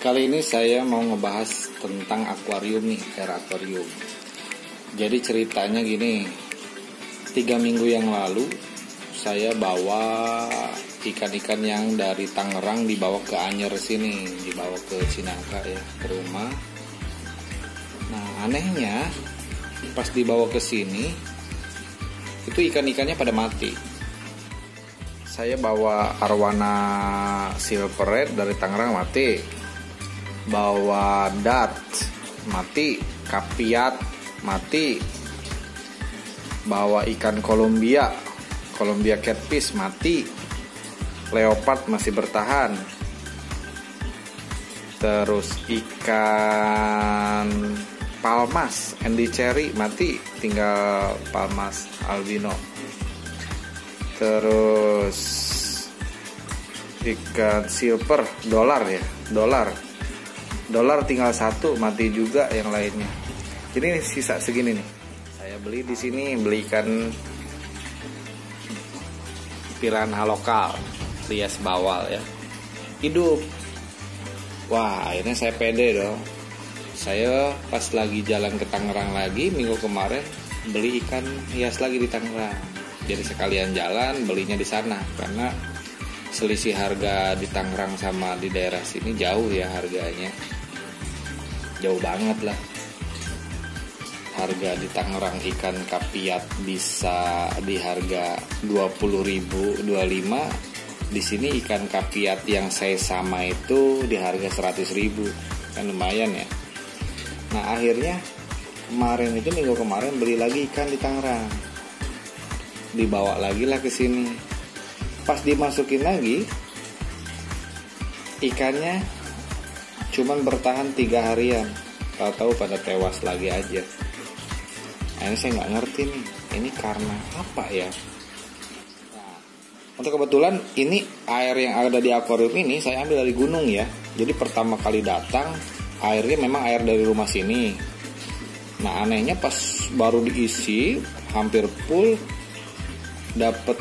Kali ini saya mau ngebahas tentang akuarium nih, air akuarium. Jadi ceritanya gini, 3 minggu yang lalu saya bawa ikan-ikan yang dari Tangerang dibawa ke Anyer sini, dibawa ke Cinangka ya, ke rumah. Nah anehnya pas dibawa ke sini itu ikan-ikannya pada mati. Saya bawa arwana silver red dari Tangerang mati, bawa dart mati, kapiat mati, bawa ikan Columbia catfish mati, leopard masih bertahan, terus ikan palmas Andy Cherry mati, tinggal palmas albino. Terus ikan silver dolar tinggal 1 mati juga, yang lainnya. Jadi sisa segini nih. Saya beli di sini, beli ikan piranha lokal, rias bawal ya, hidup. Wah akhirnya saya pede dong. Saya pas lagi jalan ke Tangerang lagi minggu kemarin beli ikan hias lagi di Tangerang. Jadi sekalian jalan belinya di sana, karena selisih harga di Tangerang sama di daerah sini jauh ya harganya. Jauh banget lah. Harga di Tangerang ikan kapiat bisa di harga 20.000, 25. Di sini ikan kapiat yang saya sama itu di harga 100.000. Kan lumayan ya. Nah, akhirnya minggu kemarin beli lagi ikan di Tangerang. Dibawa lagi lah ke sini. Pas dimasukin lagi, ikannya cuman bertahan 3 harian. Tahu-tahu pada tewas lagi aja. Ini saya nggak ngerti nih, ini karena apa ya? Nah, untuk kebetulan ini air yang ada di akuarium ini saya ambil dari gunung ya. Jadi pertama kali datang airnya memang air dari rumah sini. Nah anehnya pas baru diisi hampir full, dapat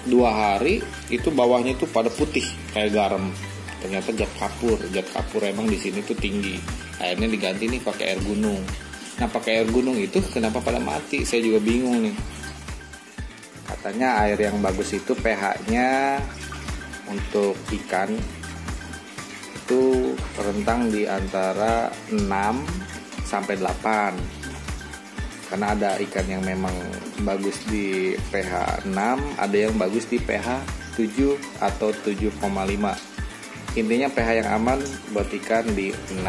2 hari itu bawahnya tuh pada putih kayak garam. Ternyata zat kapur emang di sini tuh tinggi. Airnya diganti nih pakai air gunung. Nah pakai air gunung itu kenapa pada mati? Saya juga bingung nih. Katanya air yang bagus itu pH-nya untuk ikan itu rentang di antara 6 sampai 8. Karena ada ikan yang memang bagus di pH 6, ada yang bagus di pH 7 atau 7,5. Intinya pH yang aman buat ikan di 6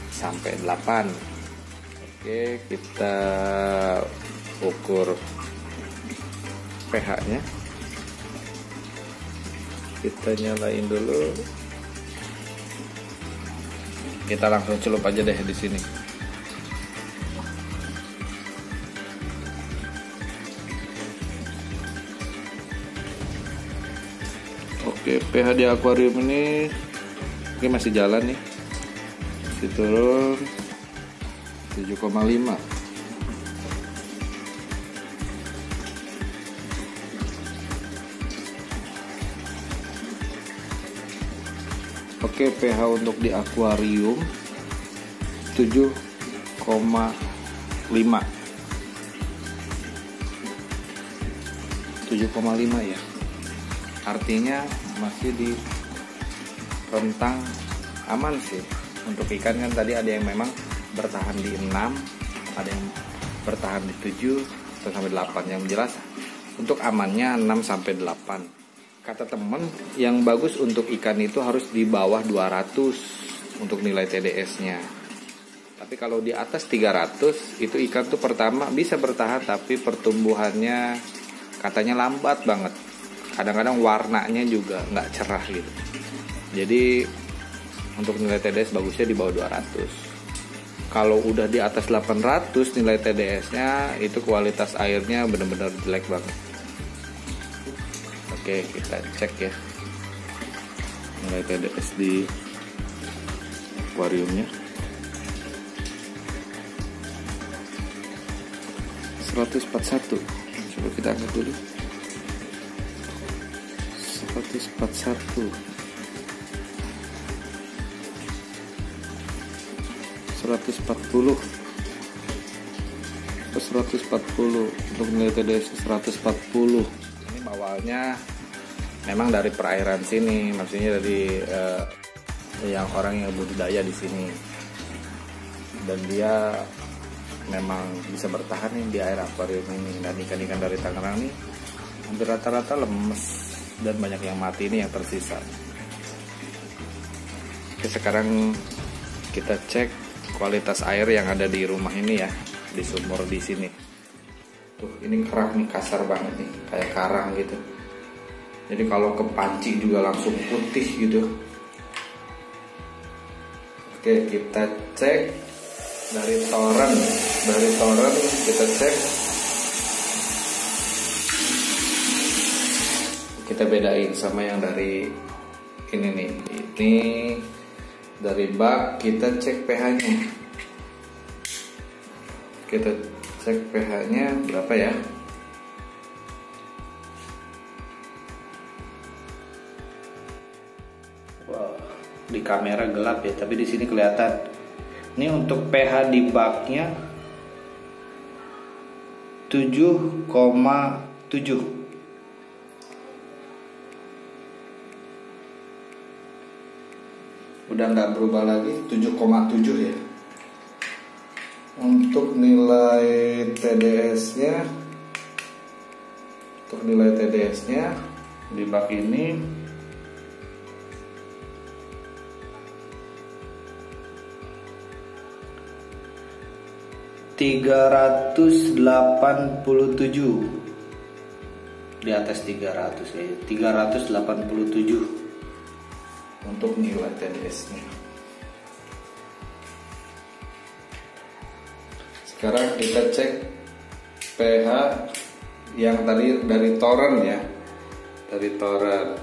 sampai 8. Oke, kita ukur pH-nya. Kita nyalain dulu. Kita langsung celup aja deh di sini. Oke, pH di akuarium ini masih jalan nih. Masih turun 7,5. Oke, pH untuk di akuarium 7,5. 7,5 ya. Artinya masih di rentang aman sih. Untuk ikan kan tadi ada yang memang bertahan di 6, ada yang bertahan di 7 atau sampai 8. Yang jelas untuk amannya 6 sampai 8. Kata temen yang bagus untuk ikan itu harus di bawah 200 untuk nilai TDS-nya. Tapi kalau di atas 300 itu ikan tuh pertama bisa bertahan, tapi pertumbuhannya katanya lambat banget. Kadang-kadang warnanya juga nggak cerah gitu. Jadi untuk nilai TDS bagusnya di bawah 200. Kalau udah di atas 800 nilai TDS-nya itu kualitas airnya benar-benar jelek banget. Oke, kita cek ya nilai TDS di akuariumnya. 141. Coba kita angkat dulu. 141. 140 untuk nilai TDS 140. Ini bawalnya memang dari perairan sini, maksudnya dari yang orang yang budidaya di sini, dan dia memang bisa bertahan nih di air akuarium ini. Dan ikan-ikan dari Tangerang nih hampir rata-rata lemes dan banyak yang mati ini yang tersisa. Oke, sekarang kita cek kualitas air yang ada di rumah ini ya, di sumur di sini. Tuh, ini kerak nih, kasar banget nih, kayak karang gitu. Jadi kalau kepancing juga langsung putih gitu. Oke, kita cek dari toren. Dari toren kita cek. Kita bedain sama yang dari ini nih. Ini dari bak, kita cek pH-nya. Kita cek pH-nya berapa ya? Wow, di kamera gelap ya, tapi di sini kelihatan. Ini untuk pH di baknya 7,7. Udah nggak berubah lagi, 7,7 ya. Untuk nilai TDS-nya, di bak ini di atas 300 ya, 387 untuk nilai TDS-nya. Sekarang kita cek pH yang tadi dari toren ya, dari toren.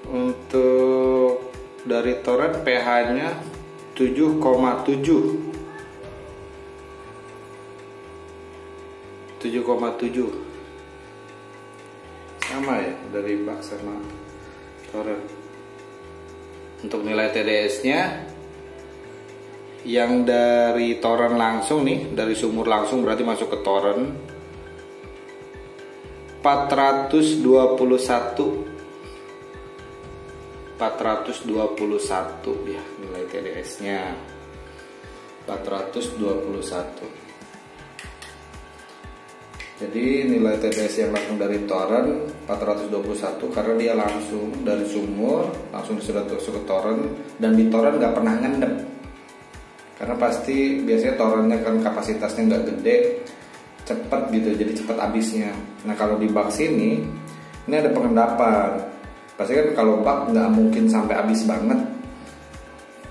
Untuk dari toren pH-nya 7,7. 7,7 sama ya dari bak sama toren. Untuk nilai TDS-nya yang dari toren langsung nih, dari sumur langsung berarti masuk ke toren, 421 ya nilai TDS-nya, 421. Jadi nilai TDS yang langsung dari toren 421 karena dia langsung dari sumur langsung sudah masuk ke toren, dan di toren nggak pernah ngendep karena pasti biasanya torennya kan kapasitasnya nggak gede, cepet gitu, jadi cepet habisnya. Nah kalau di bak sini ini ada pengendapan, pasti kan kalau bak nggak mungkin sampai habis banget,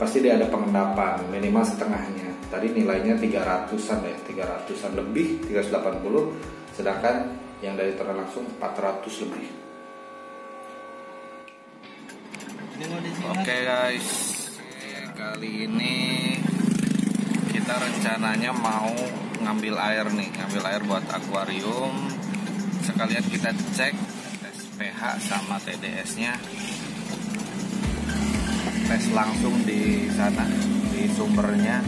pasti dia ada pengendapan minimal setengahnya. Tadi nilainya 300-an ya, 300-an lebih, 380, sedangkan yang dari toren langsung 400 lebih. Oke guys, kali ini kita rencananya mau ngambil air nih, ngambil air buat akuarium. Sekalian kita cek tes pH sama TDS-nya, tes langsung di sana, di sumbernya.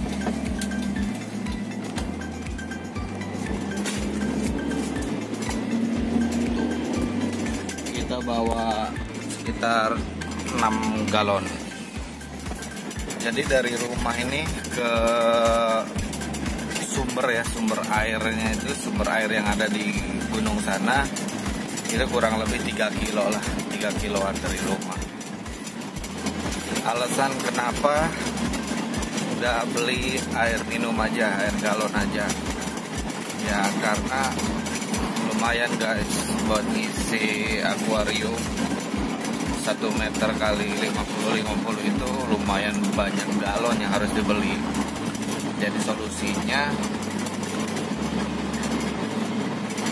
Kita bawa sekitar 6 galon. Jadi dari rumah ini ke sumber ya, sumber airnya itu, sumber air yang ada di gunung sana, itu kurang lebih 3 kilo lah, 3 kiloan dari rumah. Alasan kenapa udah beli air minum aja, air galon aja ya, karena lumayan guys buat ngisi akuarium 1 meter kali 50 itu lumayan banyak galon yang harus dibeli. Jadi solusinya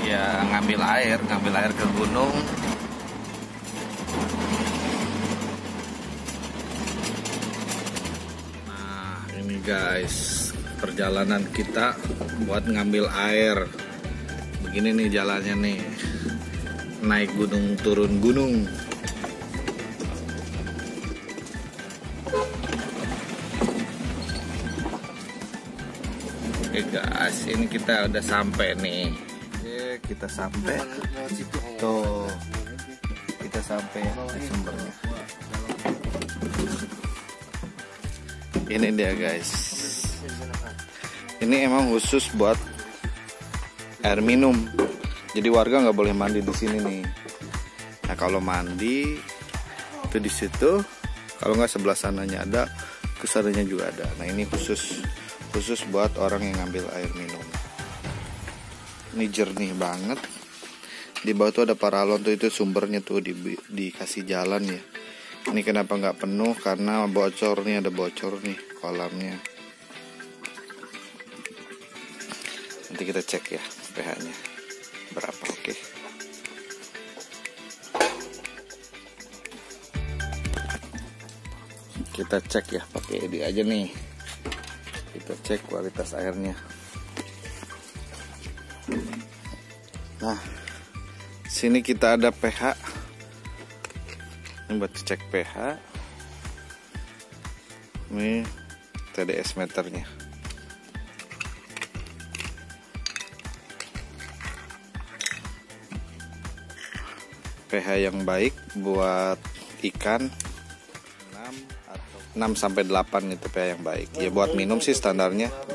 ya ngambil air ke gunung. Nah ini guys, perjalanan kita buat ngambil air Begini nih jalannya nih, naik gunung turun gunung. Oke guys, ini kita udah sampai nih. Oke, kita sampai. Tuh, kita sampai di sumbernya. Ini dia guys. Ini emang khusus buat air minum. Jadi warga nggak boleh mandi di sini nih. Nah kalau mandi itu di situ. Kalau nggak sebelah sananya ada, ke sananya juga ada. Nah ini khusus buat orang yang ngambil air minum. Ini jernih banget. Di bawah tuh ada paralon tuh, itu sumbernya tuh dikasih jalan ya. Ini kenapa nggak penuh? Karena bocor nih, ada bocor nih kolamnya. Nanti kita cek ya pH-nya berapa. Oke. Kita cek ya pakai ini aja nih. Kita cek kualitas airnya. Nah, sini kita ada pH. Ini buat cek pH. Ini TDS meternya. pH yang baik buat ikan 6 sampai 8 itu pH yang baik. Ya buat minum sih standarnya 8.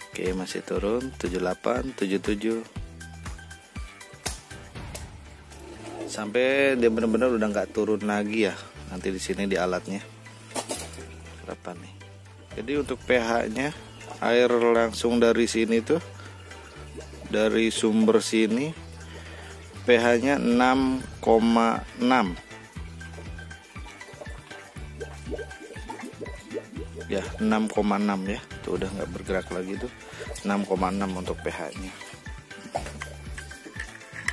Oke, masih turun 78, 77. Sampai dia benar-benar udah nggak turun lagi ya. Nanti di sini di alatnya berapa nih. Jadi untuk pH-nya air langsung dari sini tuh, dari sumber sini pH-nya 6,6 ya, 6,6 ya. Tuh udah nggak bergerak lagi tuh, 6,6 untuk pH-nya.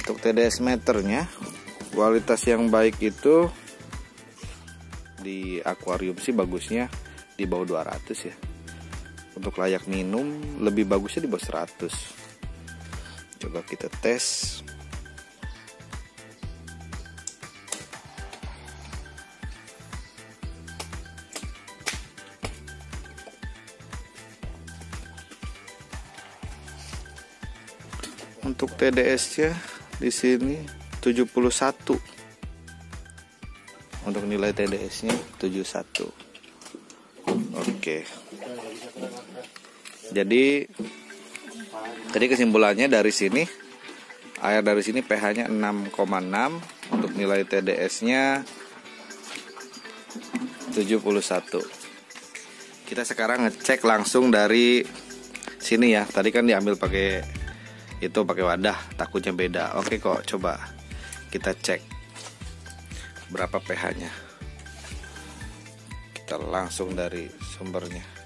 Untuk TDS meternya, kualitas yang baik itu di akuarium sih bagusnya di bawah 200 ya. Untuk layak minum lebih bagusnya di bawah 100. Coba kita tes. Untuk TDS-nya di sini 71. Untuk nilai TDS-nya 71. Oke. Jadi tadi kesimpulannya dari sini, air dari sini pH-nya 6,6, untuk nilai TDS-nya 71. Kita sekarang ngecek langsung dari sini ya. Tadi kan diambil pakai wadah, takutnya beda. Oke kok, coba kita cek berapa pH-nya. Kita langsung dari sumbernya.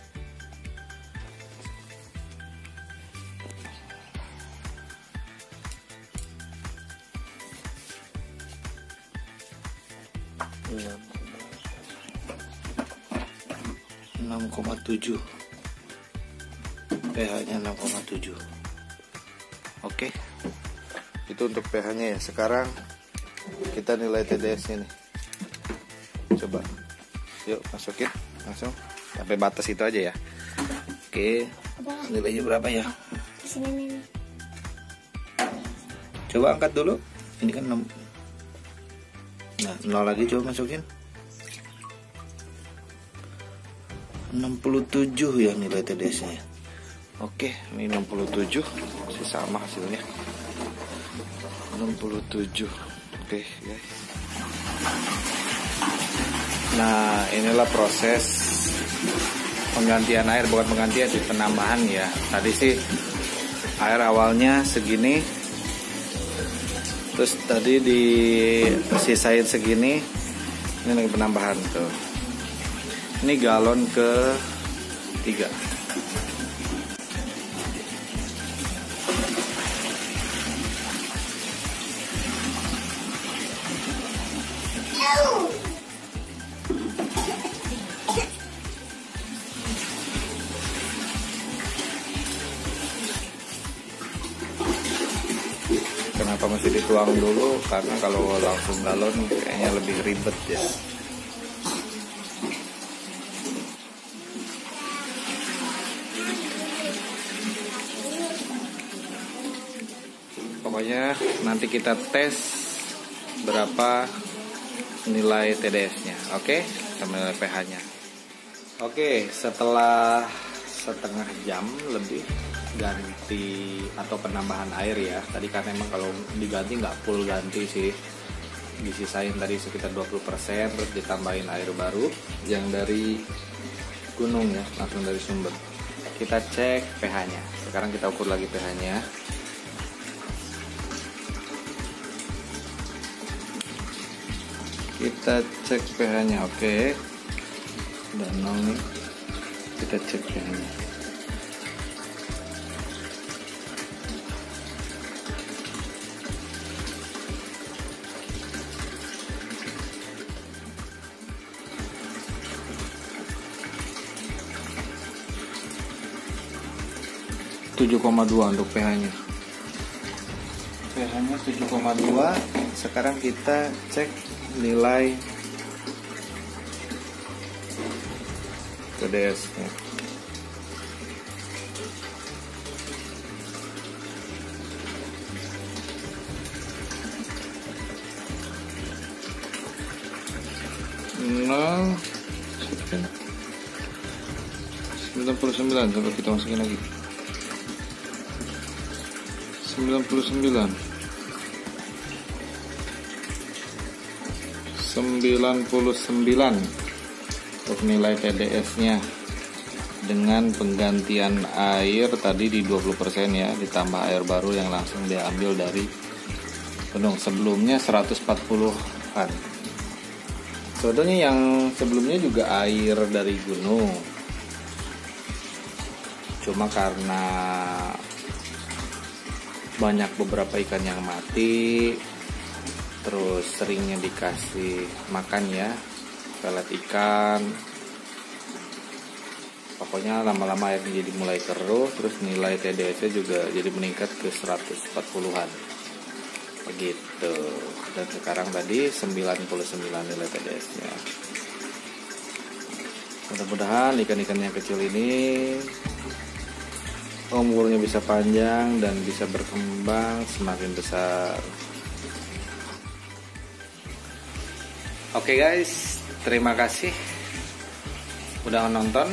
Ya, 6,7. pH-nya 6,7. Oke, itu untuk pH-nya ya. Sekarang kita nilai TDS-nya nih. Coba, yuk masukin langsung sampai batas itu aja ya. Oke, nilainya berapa ya? Sini nih. Coba angkat dulu. Ini kan 6. Nah, 0 lagi, coba masukin. 67 ya nilai TDS-nya. Oke, ini 67, masih sama hasilnya. 67. Oke, guys. Nah, inilah proses penggantian air, bukan penggantian sih, penambahan ya. Tadi sih air awalnya segini, terus tadi disisain segini. Ini lagi penambahan tuh. Ini galon ke 3. Kenapa mesti dituang dulu? Karena kalau langsung galon kayaknya lebih ribet ya. Pokoknya nanti kita tes berapa nilai TDS-nya, oke? Sama nilai pH-nya. Oke, setelah setengah jam lebih ganti atau penambahan air ya. Tadi kan emang kalau diganti nggak full ganti sih, disisain tadi sekitar 20%, terus ditambahin air baru yang dari gunung ya, langsung dari sumber. Kita cek pH-nya. Sekarang kita ukur lagi pH-nya. Kita cek pH-nya, oke. Udah 0 nih. Kita cek pH-nya. .7,2 untuk pH-nya. pH-nya 7,2. Sekarang kita cek nilai TDS-nya. Nah, 99, coba kita masukin lagi. 99 untuk nilai TDS-nya dengan penggantian air tadi di 20% ya, ditambah air baru yang langsung diambil dari gunung. Sebelumnya 140-an. Sebetulnya yang sebelumnya juga air dari gunung, cuma karena banyak beberapa ikan yang mati, terus seringnya dikasih makan ya, pelet ikan. Pokoknya lama-lama airnya jadi mulai keruh, terus nilai TDS-nya juga jadi meningkat ke 140-an. Begitu. Dan sekarang tadi 99 nilai TDS-nya. Mudah-mudahan ikan-ikan yang kecil ini umurnya bisa panjang dan bisa berkembang semakin besar. Oke guys, terima kasih udah nonton.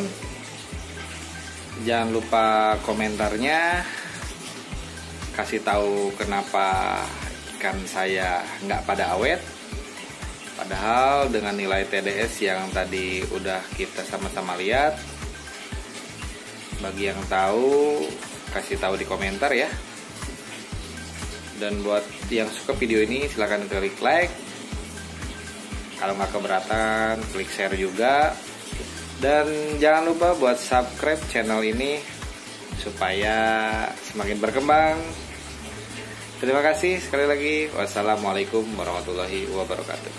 Jangan lupa komentarnya, kasih tahu kenapa ikan saya nggak pada awet, padahal dengan nilai TDS yang tadi udah kita sama-sama lihat. Bagi yang tahu, kasih tahu di komentar ya. Dan buat yang suka video ini silahkan klik like. Kalau nggak keberatan, klik share juga. Dan jangan lupa buat subscribe channel ini supaya semakin berkembang. Terima kasih sekali lagi. Wassalamualaikum warahmatullahi wabarakatuh.